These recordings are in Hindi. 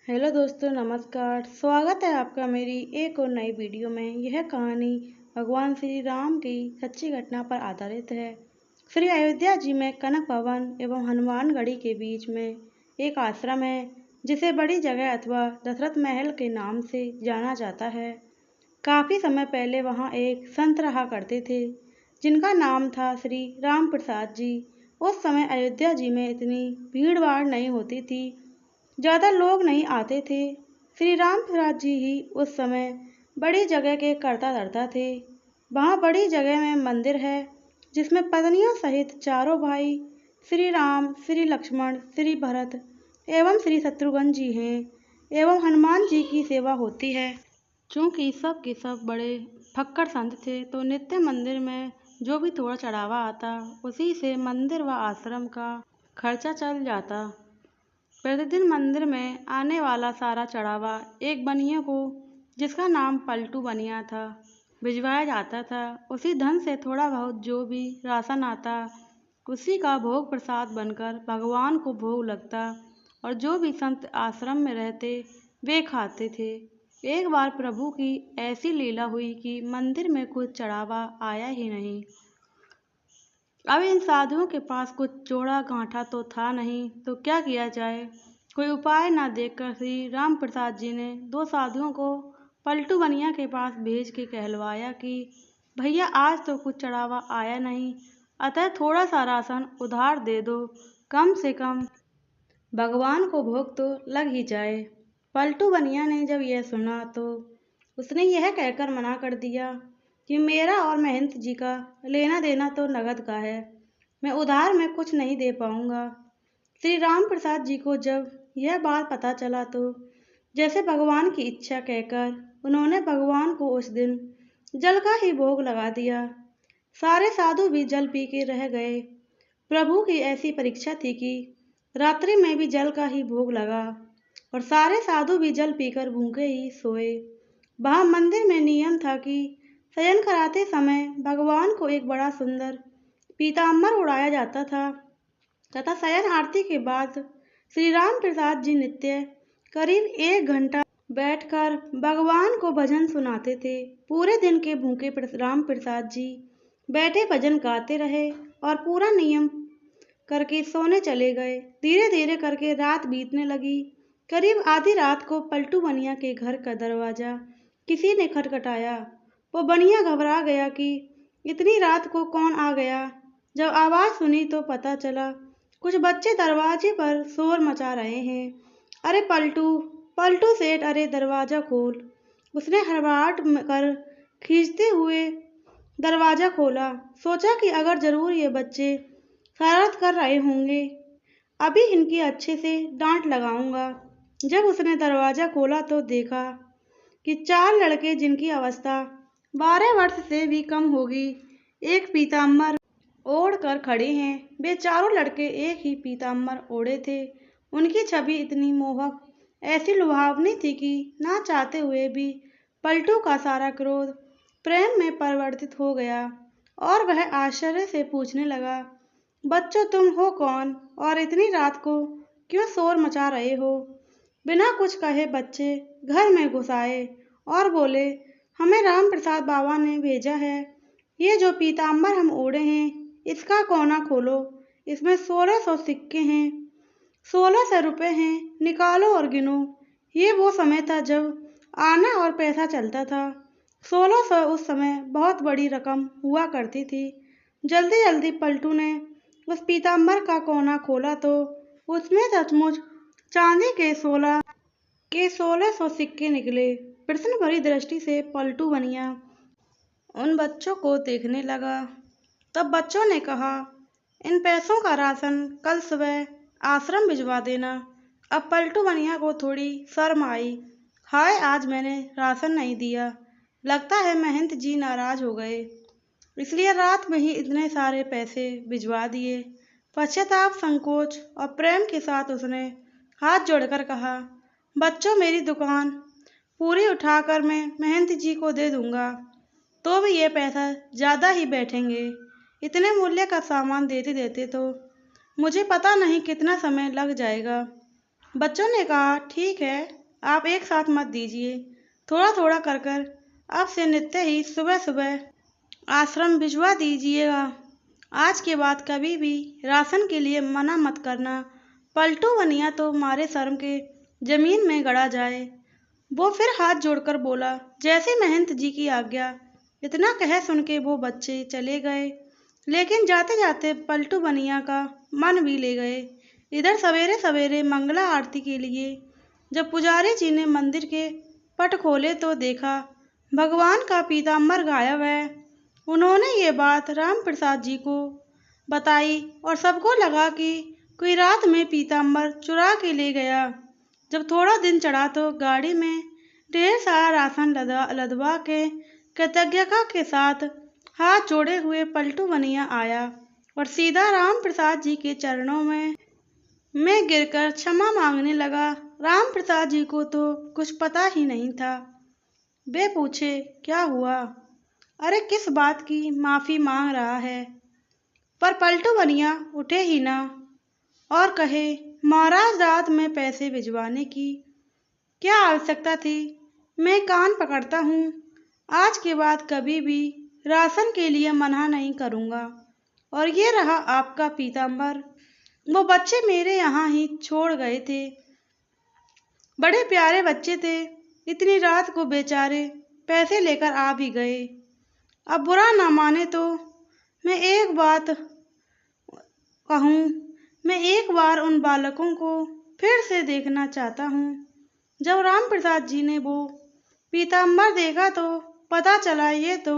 हेलो दोस्तों, नमस्कार। स्वागत है आपका मेरी एक और नई वीडियो में। यह कहानी भगवान श्री राम की सच्ची घटना पर आधारित है। श्री अयोध्या जी में कनक भवन एवं हनुमानगढ़ी के बीच में एक आश्रम है जिसे बड़ी जगह अथवा दशरथ महल के नाम से जाना जाता है। काफ़ी समय पहले वहाँ एक संत रहा करते थे जिनका नाम था श्री राम प्रसाद जी। उस समय अयोध्या जी में इतनी भीड़ भाड़ नहीं होती थी, ज़्यादा लोग नहीं आते थे। श्री रामप्रसाद जी ही उस समय बड़ी जगह के कर्ता धर्ता थे। वहाँ बड़ी जगह में मंदिर है जिसमें पत्नियों सहित चारों भाई श्री राम, श्री लक्ष्मण, श्री भरत एवं श्री शत्रुघ्न जी हैं एवं हनुमान जी की सेवा होती है। चूँकि सब के सब बड़े फक्कड़ संत थे तो नित्य मंदिर में जो भी थोड़ा चढ़ावा आता उसी से मंदिर व आश्रम का खर्चा चल जाता। प्रतिदिन मंदिर में आने वाला सारा चढ़ावा एक बनिए को, जिसका नाम पलटू बनिया था, भिजवाया जाता था। उसी धन से थोड़ा बहुत जो भी राशन आता उसी का भोग प्रसाद बनकर भगवान को भोग लगता और जो भी संत आश्रम में रहते वे खाते थे। एक बार प्रभु की ऐसी लीला हुई कि मंदिर में कुछ चढ़ावा आया ही नहीं। अब इन साधुओं के पास कुछ जोड़ा गांठा तो था नहीं, तो क्या किया जाए। कोई उपाय न देखकर श्री राम प्रसाद जी ने दो साधुओं को पलटू बनिया के पास भेज के कहलवाया कि भैया आज तो कुछ चढ़ावा आया नहीं, अतः थोड़ा सा राशन उधार दे दो, कम से कम भगवान को भोग तो लग ही जाए। पलटू बनिया ने जब यह सुना तो उसने यह कहकर मना कर दिया कि मेरा और महंत जी का लेना देना तो नगद का है, मैं उधार में कुछ नहीं दे पाऊंगा। श्री राम प्रसाद जी को जब यह बात पता चला तो जैसे भगवान की इच्छा कहकर उन्होंने भगवान को उस दिन जल का ही भोग लगा दिया। सारे साधु भी जल पी के रह गए। प्रभु की ऐसी परीक्षा थी कि रात्रि में भी जल का ही भोग लगा और सारे साधु भी जल पीकर भूखे ही सोए। वहाँ मंदिर में नियम था कि शयन कराते समय भगवान को एक बड़ा सुंदर पीताम्बर उड़ाया जाता था तथा शयन आरती के बाद श्री राम प्रसाद जी नित्य करीब 1 घंटा बैठकर भगवान को भजन सुनाते थे। पूरे दिन के भूखे राम प्रसाद जी बैठे भजन गाते रहे और पूरा नियम करके सोने चले गए। धीरे धीरे करके रात बीतने लगी। करीब आधी रात को पलटू बनिया के घर का दरवाजा किसी ने खटखटाया। वो बनिया घबरा गया कि इतनी रात को कौन आ गया। जब आवाज़ सुनी तो पता चला कुछ बच्चे दरवाजे पर शोर मचा रहे हैं। अरे पलटू, पलटू सेठ, अरे दरवाज़ा खोल। उसने हड़बड़ाहट कर खींचते हुए दरवाज़ा खोला। सोचा कि अगर ज़रूर ये बच्चे शरारत कर रहे होंगे, अभी इनकी अच्छे से डांट लगाऊंगा। जब उसने दरवाज़ा खोला तो देखा कि 4 लड़के जिनकी अवस्था 12 वर्ष से भी कम होगी एक पीताम्बर ओढ़ कर खड़े हैं। वे चारों लड़के एक ही पीताम्बर ओढ़े थे। उनकी छवि इतनी मोहक, ऐसी लुभावनी थी कि ना चाहते हुए भी पलटू का सारा क्रोध प्रेम में परिवर्तित हो गया और वह आश्चर्य से पूछने लगा, बच्चों तुम हो कौन और इतनी रात को क्यों शोर मचा रहे हो। बिना कुछ कहे बच्चे घर में घुस आए और बोले, हमें राम प्रसाद बाबा ने भेजा है। ये जो पीताम्बर हम ओढ़े हैं इसका कोना खोलो, इसमें 1600 सिक्के हैं, 1600 रुपये हैं, निकालो और गिनो। ये वो समय था जब आना और पैसा चलता था। 1600 उस समय बहुत बड़ी रकम हुआ करती थी। जल्दी जल्दी पलटू ने उस पीताम्बर का कोना खोला तो उसमें सचमुच चांदी के 1600 सिक्के निकले। प्रश्न भरी दृष्टि से पलटू बनिया उन बच्चों को देखने लगा। तब बच्चों ने कहा, इन पैसों का राशन कल सुबह आश्रम भिजवा देना। अब पलटू बनिया को थोड़ी शर्म आई। हाय, आज मैंने राशन नहीं दिया, लगता है महंत जी नाराज हो गए, इसलिए रात में ही इतने सारे पैसे भिजवा दिए। पश्चाताप, संकोच और प्रेम के साथ उसने हाथ जोड़कर कहा, बच्चों मेरी दुकान पूरी उठाकर मैं महंत जी को दे दूंगा, तो भी ये पैसा ज़्यादा ही बैठेंगे। इतने मूल्य का सामान देते देते तो मुझे पता नहीं कितना समय लग जाएगा। बच्चों ने कहा, ठीक है, आप एक साथ मत दीजिए, थोड़ा थोड़ा कर कर अब से नित्य ही सुबह सुबह आश्रम भिजवा दीजिएगा। आज के बाद कभी भी राशन के लिए मना मत करना। पलटू बनिया तो मारे शर्म के जमीन में गड़ा जाए। वो फिर हाथ जोड़कर बोला, जैसे महंत जी की आज्ञा। इतना कह सुन के वो बच्चे चले गए, लेकिन जाते जाते पलटू बनिया का मन भी ले गए। इधर सवेरे सवेरे मंगला आरती के लिए जब पुजारी जी ने मंदिर के पट खोले तो देखा भगवान का पीताम्बर गायब है। उन्होंने ये बात राम प्रसाद जी को बताई और सबको लगा कि कोई रात में पीताम्बर चुरा के ले गया। जब थोड़ा दिन चढ़ा तो गाड़ी में ढेर सारा राशन लदवा के कृतज्ञता के साथ हाथ जोड़े हुए पलटू बनिया आया और सीधा राम प्रसाद जी के चरणों में गिरकर क्षमा मांगने लगा। राम प्रसाद जी को तो कुछ पता ही नहीं था। वे पूछे, क्या हुआ? अरे किस बात की माफी मांग रहा है? पर पलटू बनिया उठे ही ना और कहे, महाराज रात में पैसे भिजवाने की क्या आवश्यकता थी? मैं कान पकड़ता हूँ। आज के बाद कभी भी राशन के लिए मना नहीं करूँगा। और ये रहा आपका पीताम्बर। वो बच्चे मेरे यहाँ ही छोड़ गए थे। बड़े प्यारे बच्चे थे। इतनी रात को बेचारे पैसे लेकर आ भी गए। अब बुरा ना माने तो मैं एक बात कहूँ, मैं एक बार उन बालकों को फिर से देखना चाहता हूँ। जब राम प्रसाद जी ने वो पीताम्बर देखा तो पता चला ये तो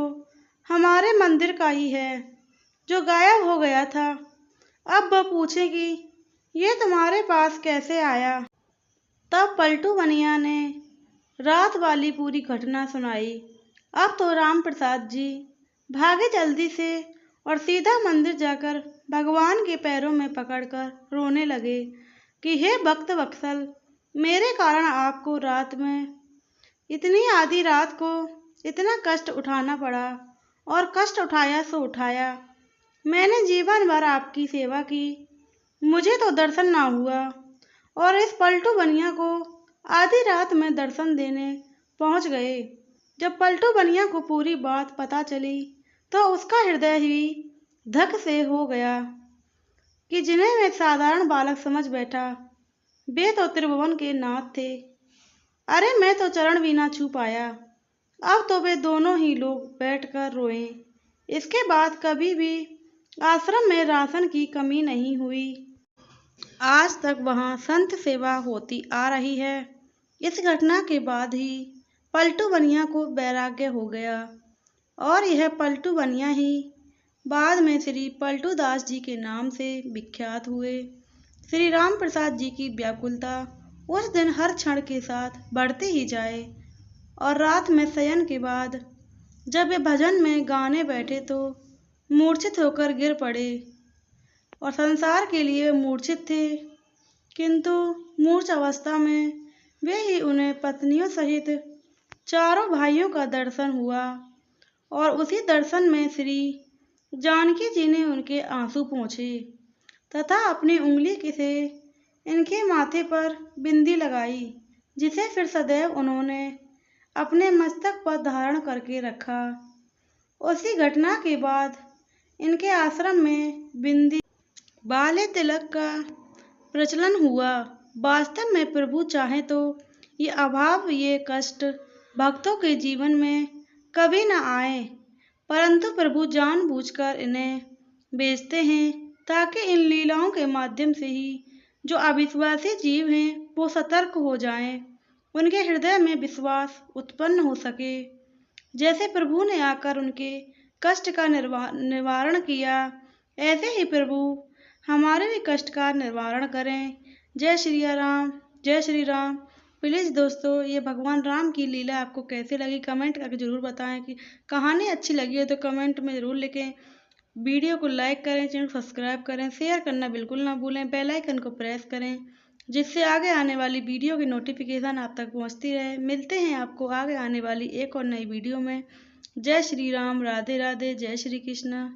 हमारे मंदिर का ही है जो गायब हो गया था। अब वो पूछे कि ये तुम्हारे पास कैसे आया? तब पलटू बनिया ने रात वाली पूरी घटना सुनाई। अब तो राम प्रसाद जी भागे जल्दी से और सीधा मंदिर जाकर भगवान के पैरों में पकड़कर रोने लगे कि हे भक्त वत्सल, मेरे कारण आपको रात में इतनी आधी रात को इतना कष्ट उठाना पड़ा और कष्ट उठाया सो उठाया। मैंने जीवन भर आपकी सेवा की, मुझे तो दर्शन ना हुआ और इस पलटू बनिया को आधी रात में दर्शन देने पहुंच गए। जब पलटू बनिया को पूरी बात पता चली तो उसका हृदय ही धक से हो गया कि जिन्हें मैं साधारण बालक समझ बैठा, वे तो त्रिभुवन के नाथ थे। अरे मैं तो चरण भी ना छू पाया। अब तो वे दोनों ही लोग बैठकर रोए। इसके बाद कभी भी आश्रम में राशन की कमी नहीं हुई। आज तक वहाँ संत सेवा होती आ रही है। इस घटना के बाद ही पलटू बनिया को वैराग्य हो गया और यह पलटू बनिया ही बाद में श्री पलटू दास जी के नाम से विख्यात हुए। श्री राम प्रसाद जी की व्याकुलता उस दिन हर क्षण के साथ बढ़ती ही जाए और रात में शयन के बाद जब वे भजन में गाने बैठे तो मूर्छित होकर गिर पड़े और संसार के लिए मूर्छित थे, किंतु मूर्छ अवस्था में वे ही उन्हें पत्नियों सहित चारों भाइयों का दर्शन हुआ और उसी दर्शन में श्री जानकी जी ने उनके आंसू पोंछे तथा अपनी उंगली से इनके माथे पर बिंदी लगाई, जिसे फिर सदैव उन्होंने अपने मस्तक पर धारण करके रखा। उसी घटना के बाद इनके आश्रम में बिंदी बाले तिलक का प्रचलन हुआ। वास्तव में प्रभु चाहे तो ये अभाव, ये कष्ट भक्तों के जीवन में कभी न आए, परंतु प्रभु जानबूझकर इन्हें भेजते हैं ताकि इन लीलाओं के माध्यम से ही जो अविश्वासी जीव हैं वो सतर्क हो जाएं, उनके हृदय में विश्वास उत्पन्न हो सके। जैसे प्रभु ने आकर उनके कष्ट का निवारण किया, ऐसे ही प्रभु हमारे भी कष्ट का निवारण करें। जय श्री राम, जय श्री राम। प्लीज़ दोस्तों, ये भगवान राम की लीला आपको कैसे लगी कमेंट करके ज़रूर बताएं। कि कहानी अच्छी लगी है तो कमेंट में ज़रूर लिखें। वीडियो को लाइक करें, चैनल को सब्सक्राइब करें, शेयर करना बिल्कुल ना भूलें, बेल आइकन को प्रेस करें जिससे आगे आने वाली वीडियो की नोटिफिकेशन आप तक पहुंचती रहे। मिलते हैं आपको आगे आने वाली एक और नई वीडियो में। जय श्री राम, राधे राधे, जय श्री कृष्ण।